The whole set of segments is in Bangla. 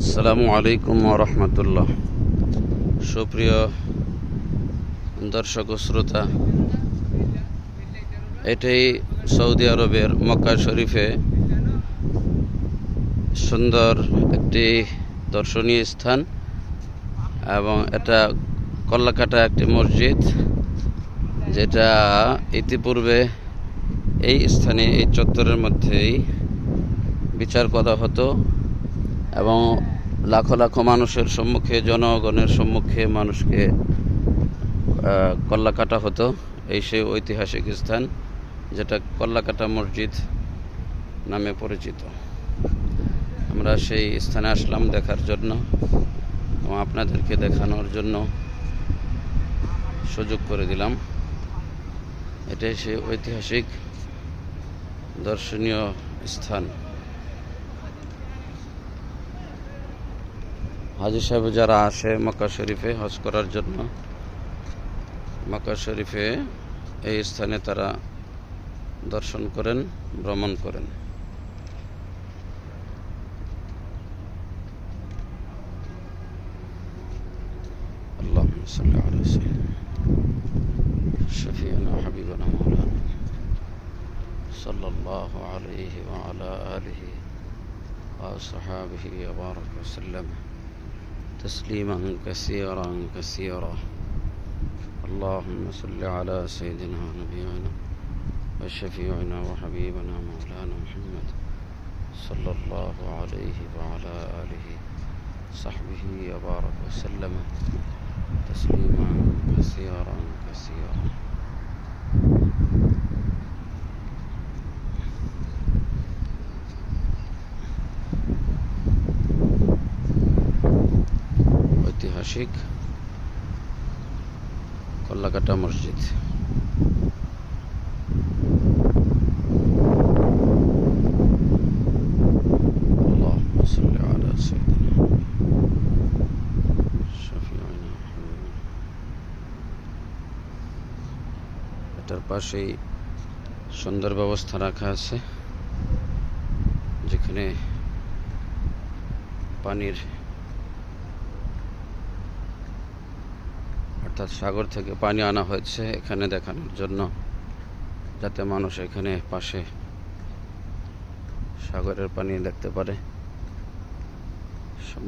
আসসালামু আলাইকুম ওয়া রাহমাতুল্লাহ। সুপ্রিয় দর্শক ও শ্রোতা, এটাই সৌদি আরবের মক্কা শরীফে সুন্দর একটি দর্শনীয় স্থান এবং এটা কল্লাকাটা একটি মসজিদ, যেটা ইতিপূর্বে এই স্থানে এই চত্বরের মধ্যেই বিচার করা হতো এবং লাখো লাখো মানুষের সম্মুখে, জনগণের সম্মুখে মানুষকে কল্লা কাটা হতো। এই সেই ঐতিহাসিক স্থান যেটা কল্লাকাটা মসজিদ নামে পরিচিত। আমরা সেই স্থানে আসলাম দেখার জন্য এবং আপনাদেরকে দেখানোর জন্য সুযোগ করে দিলাম। এটাই সেই ঐতিহাসিক দর্শনীয় স্থান। হাজী সাহেব যারা আসে মক্কা শরীফে হজ করার জন্য, মক্কা শরীফে এই স্থানে তারা দর্শন করেন, ভ্রমণ করেন। আল্লাহুম্মা সাল্লি আলা সাইয়্যিদিনা শাফিঈনা হাবিবানা মাওলানা সাল্লাল্লাহু আলাইহি ওয়া আলা আলিহি ওয়া আসহাবিহি ওয়া বারাকা ওয়া সাল্লাম تسليما كثيرا كثيرا. اللهم صل على سيدنا نبينا وشفيعنا وحبيبنا مولانا محمد صلى الله عليه وعلى آله صحبه وبارك وسلم تسليما كثيرا كثيرا. ঐতিহাসিক কল্লাকাটা মসজিদ। اللهم صل على سيدنا شفيعنا. এটার পাশেই সুন্দর ব্যবস্থা রাখা আছে, যেখানে পানির অর্থাৎ সাগর থেকে পানি আনা হয়েছে এখানে দেখানোর জন্য, যাতে মানুষ এখানে পাশে সাগরের পানি দেখতে পারে,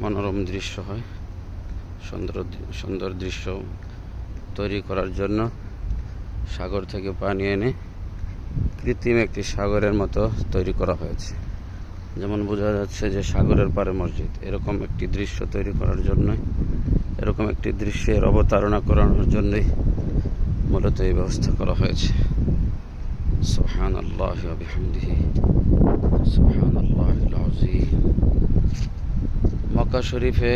মনোরম দৃশ্য হয়। সুন্দর দৃশ্য তৈরি করার জন্য সাগর থেকে পানি এনে কৃত্রিম একটি সাগরের মতো তৈরি করা হয়েছে। যেমন বোঝা যাচ্ছে যে সাগরের পাড়ে মসজিদ, এরকম একটি দৃশ্য তৈরি করার জন্য, এরকম একটি দৃশ্যের অবতারণা করানোর জন্যই মূলত এই ব্যবস্থা করা হয়েছে। সুবহানাল্লাহি ওয়া বিহামদিহি সুবহানাল্লাহিল আযীম। মক্কা শরীফে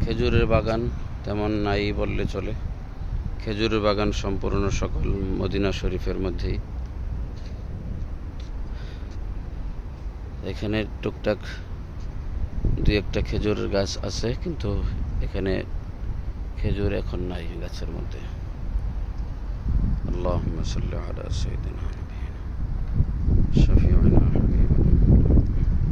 খেজুরের বাগান তেমন নাই বললে চলে। খেজুরের বাগান সম্পূর্ণ সকল মদিনা শরীফের মধ্যেই। এখানে টুকটাক দুই একটা খেজুরের গাছ আছে, কিন্তু এখানে খেজুর এখন নাই গাছের মধ্যে। আল্লাহুম্মা সাল্লি আলা সাইয়্যিদিনা শাফিঈনা